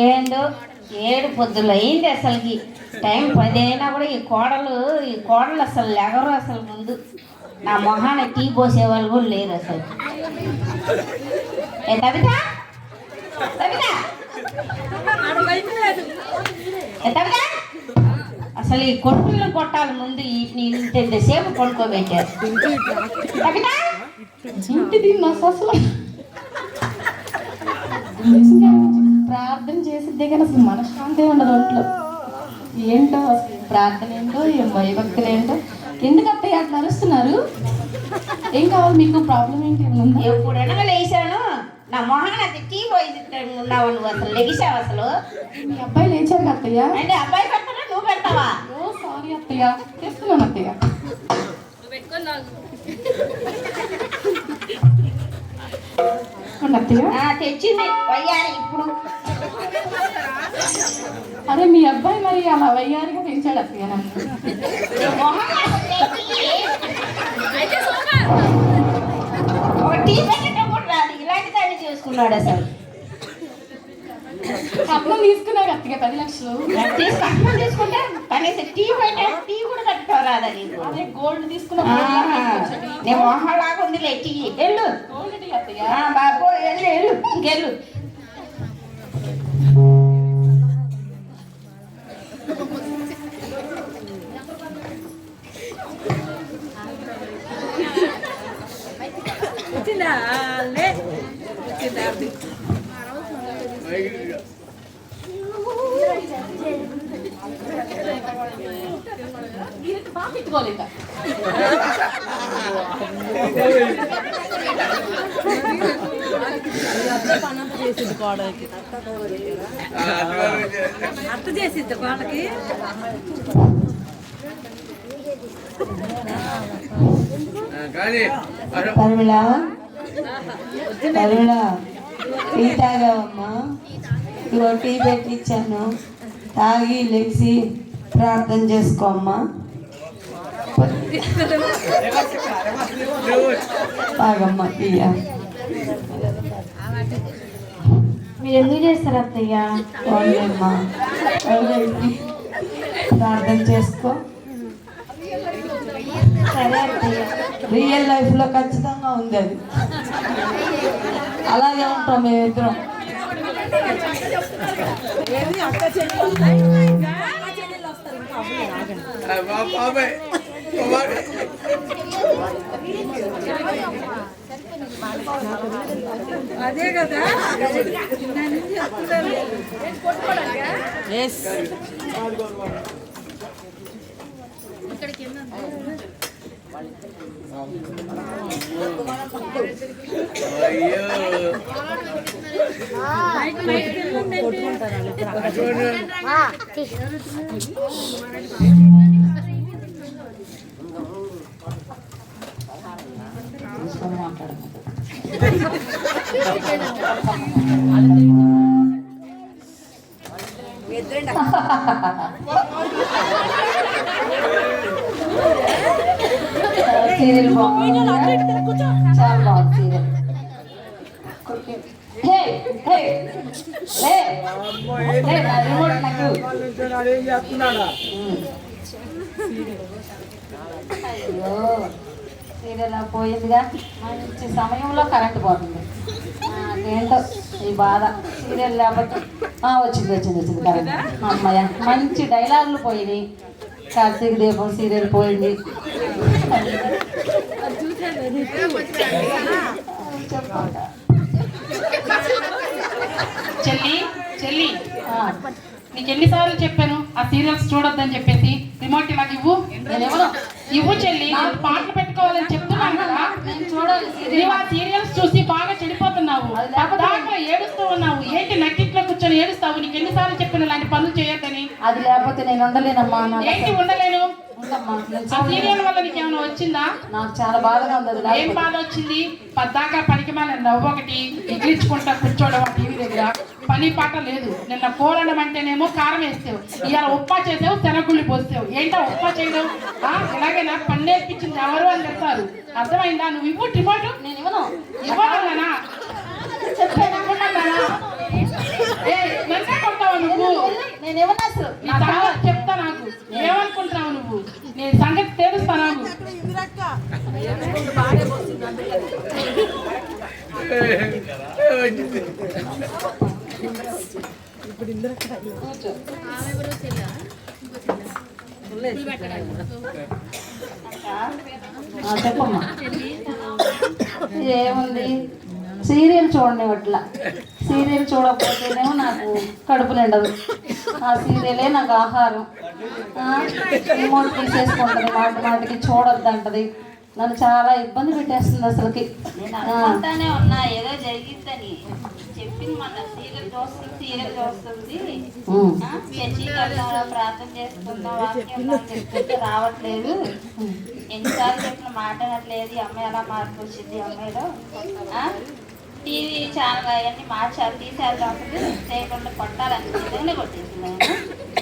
ఏందో 7 పొద్దులు అయింది అసలుకి. టైం 10 అయినా కూడా ఈ కోడలు అసలు లెగరు. అసలు ముందు నా మొహాన టీ పోసే వాళ్ళు కూడా లేరు అసలు. కవిత అసలు ఈ కొట్టులను కొట్టాలి ముందు. ఇంతసేపు కొనుక్కోబెట్టారు. కవిత ఇంటిది నా అసలు ప్రార్థన చేసిద్దే కానీ అసలు మనశ్శాంతి ఉండదు ఒంట్లో. ఏంటో అసలు ప్రార్థన ఏంటో ఏం భయభక్తులు ఏంటో. ఎందుకు అత్తయ్య అట్లా అరుస్తున్నారు? ఏం కావాలి మీకు? ప్రాబ్లం ఏంటి? ఎప్పుడు అనగలేసాను నా మొహాన టీ పోయి ఉన్నావు నువ్వు. అసలు లెగిసావు అసలు. మీ అబ్బాయి లేచారు అత్తయ్య. అంటే అబ్బాయి పెడతాడా నువ్వు పెడతావా? ఓ సారీ అత్తయ్య, చేస్తున్నాను అత్తయ్య. తెచ్చింది వయ్యారి ఇప్పుడు. అరే మీ అబ్బాయి మరి అలా వయ్యారిగా పెంచాడు అత్తయ్య నన్ను. ఒక టీ పెట్టడం కూడా రాదు. ఇలాంటి దాన్ని చేసుకున్నాడు అసలు. కట్నం తీసుకున్నాడు అత్తయ్య 10 లక్షలు. కట్నం తీసుకుంటే కనీసం టీ కూడా కట్టుకో రాదా నీకు? అదే గోల్డ్ తీసుకున్నా. నేను మొహలాగా ఉందిలే టీ. వెళ్ళు బాబు, వెళ్ళు ఇంకెళ్ళు. అర్థ చేసిద్ది వాళ్ళకి. టీ తాగావమ్మా? ఇగో టీ పెట్టించాను, తాగి లెగిసి ప్రార్థన చేసుకోమ్మా. తాగమ్మా టీయ. మీరు ఎందుకు చేస్తారు అత్తయ్య? అమ్మా ప్రార్థన చేసుకో. సరే అత్తయ్య. రియల్ లైఫ్లో ఖచ్చితంగా ఉంది అది. అలాగే ఉంటాం మేమిద్దరం. అదే కదా సీరియల్ బాగుంది, చాలా బాగుంది సీరియల్. సీరియల్ పోయిందిగా. మంచి సమయంలో కరెంట్ పోతుంది. ఏంటో ఈ బాధ. సీరియల్ లేకపోతే వచ్చింది కరెంట్. అమ్మాయ మంచి డైలాగులు పోయినాయి. కార్తీక దీపం సీరియల్ పోయింది. చెల్లి నీకు ఎన్నిసార్లు చెప్పాను ఆ సీరియల్స్ చూడొద్దని చెప్పేసి. రిమోట్ నాకు ఇవ్వు. ఇవ్వు చెల్లి, పాటలు పెట్టుకోవాలని చెప్తున్నాను కదా. నువ్వు ఆ సీరియల్స్ చూసి బాగా చెడిపోతున్నావు. దాంట్లో ఏడుస్తూ ఉన్నావు. ఏంటి నక్కిట్లో కూర్చొని ఏడుస్తావు? నీకు ఎన్నిసార్లు చెప్పిన ఇలాంటి పనులు చేయొద్దని. అది లేకపోతే నేను ఉండలేనమ్మా. ఏంటి ఉండలేను? ఉందమ్మా. నేను ఆ సీరియల్ వల్ల నీకు ఏమైనా వచ్చిందా? నాకు చాలా బాధగా ఉంది అది ఏం లేకపోతే. బాధ వచ్చింది? పద్దాకా పనికి మాల నవ్వు ఒకటి ఎగిరించుకుంటా కూర్చోవడం ఆ టీవీ దగ్గర, పని పాట లేదు. నిన్న కూరడం అంటేనేమో కారం వేస్తావు, ఇవాళ ఉప్పా చేసావు, శనగుళ్ళు పోస్తావు. ఏంటో ఉప్పా చేయడం? ఇలాగైనా పని నేర్పించింది ఎవరు అని చెప్తారు. అర్థమైందా? నువ్వు ఇవ్వు రిమోట్. నేను ఇవ్వను. ఇవ్వాలన్నా చెప్పేది నన్నే కొడతావు నువ్వు. నేను ఇవ్వను అసలు. నీ సంగతి చెప్తా. నాకు ఏమనుకుంటున్నావు నువ్వు? నీ సంగతి తెలుస్తా నాకు. చెప్పమ్మా. ఏముంది, సీరియల్ చూడనివ్వట్లా. సీరియల్ చూడకపోతేనేమో నాకు కడుపు నిండదు. ఆ సీరియలే నాకు ఆహారం. రిమోట్ తీసేసుకుంటుంది, మాటికి చూడొద్దంటది. నన్ను చాలా ఇబ్బంది పెట్టేస్తుంది అసలుకి. నేను అనుకుంటానే ఉన్నా ఏదో జరిగిద్దని. చెప్పింది మన సీరియల్ చూస్తుంది చర్చికి వెళ్తాం, ప్రార్థన చేసుకుందాం, వాక్యం చెప్తుంటే రావట్లేదు. ఎన్నిసార్లు చెప్పిన మాట అనట్లేదు. ఈ అమ్మాయి ఎలా మార్పు వచ్చింది అమ్మాయిలో. టీవీ ఛానల్ అవన్నీ మార్చాలి, తీసేద్దాం చేయకుండా కొట్టాలని కొట్టేసింది.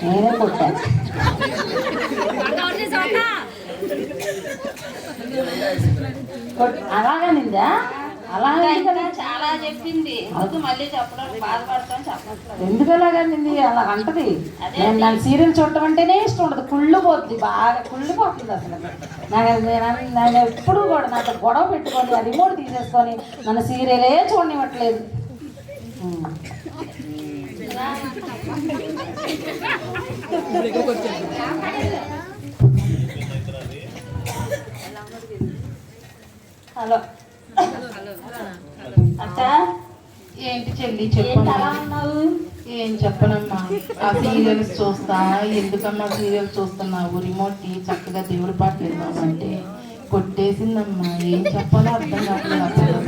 నేనే కొట్టాను. అలాగా నిందా? అలాగే చాలా చెప్పింది. అందుకు మళ్ళీ చెప్పడం బాధపడతాం చెప్పట్లేదు. ఎందుకు అలాగా నింది? అలా అంటది. నేను నాకు సీరియల్ చూడటం అంటేనే ఇష్టం ఉండదు. కుళ్ళిపోద్ది, బాగా కుళ్ళిపోతుంది అసలు. నేను ఎప్పుడు కూడా నాతో గొడవ పెట్టుకొని ఆ రిమోట్ తీసేసుకొని నన్ను సీరియలే చూడనివ్వట్లేదు. హలో అక్క. ఏంటి చెల్లి చెప్పమ్మా. ఏం చెప్పనమ్మా, ఆ సీరియల్స్ చూస్తా. ఎందుకమ్మా సీరియల్ చూస్తున్నావు? రిమోట్ చక్కగా దేవుడి పాట విందామంటే కొట్టేసిందమ్మా. ఏం చెప్పాలో అర్థం కావట్లేదు.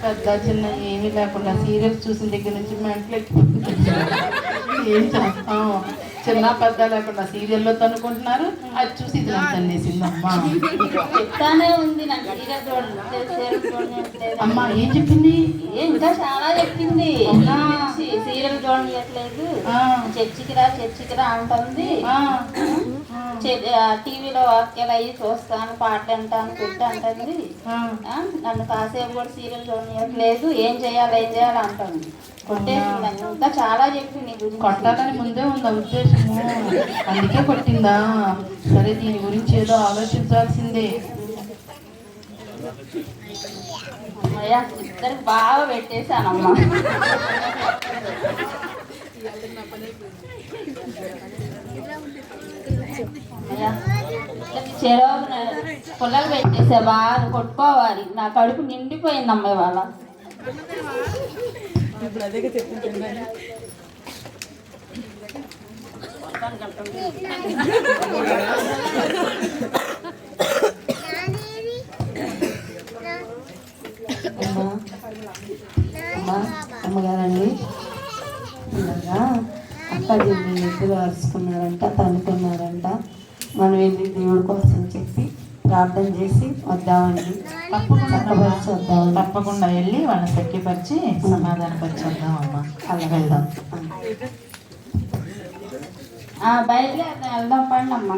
పెద్ద చిన్న ఏమీ లేకుండా సీరియల్స్ చూసిన దగ్గర నుంచి మెంటలు ఏం చేస్తాం? చిన్న పెద్ద లేకుండా సీరియల్లో తనుకుంటున్నారు. అది చూసి ఇది తన్నేసిందమ్మా. చెప్తానే ఉంది నాకు సీరియల్ చూడండి. అమ్మా ఏం చెప్పింది? ఇంకా చాలా చెప్పింది. సీరియల్ చూడట్లేదు, చర్చికి రా అంటుంది. టీవీలో వాక్యాలు అయ్యి చూస్తాను, పాటలు అంటాను, ఫుడ్ అంటుంది. నన్ను కాసేపు కూడా సీరియల్ చూడట్లేదు. ఏం చేయాలి అంటుంది. కొట్టేసింది. ఇంకా చాలా చెప్పింది. కొట్టాలని ముందే ఉందా ఉద్దేశము? అందుకే కొట్టిందా? సరే, దీని గురించి ఏదో ఆలోచించాల్సిందే. అమ్మయ్యా, ఇద్దరికి బాగా పెట్టేశానమ్మా. చెరువు పుల్లలు పెట్టేసా, బాగా కొట్టుకోవాలి. నా కడుపు నిండిపోయింది అమ్మాయి వాళ్ళ. అమ్మగారండి, ఇలాగా అక్క చెల్లి ఎప్పుడు అరుచుకున్నారంట, తనుకున్నారంట. మనం వెళ్ళి దేవుడి కోసం చెప్పి ప్రార్థన చేసి వద్దామండి. తప్పకుండా వెళ్ళి వాళ్ళని సఖ్యపరిచి సమాధానపరిచి వద్దామమ్మా. అలా వెళ్దాం. బయలుదేరి వెళ్దాం పండి అమ్మ.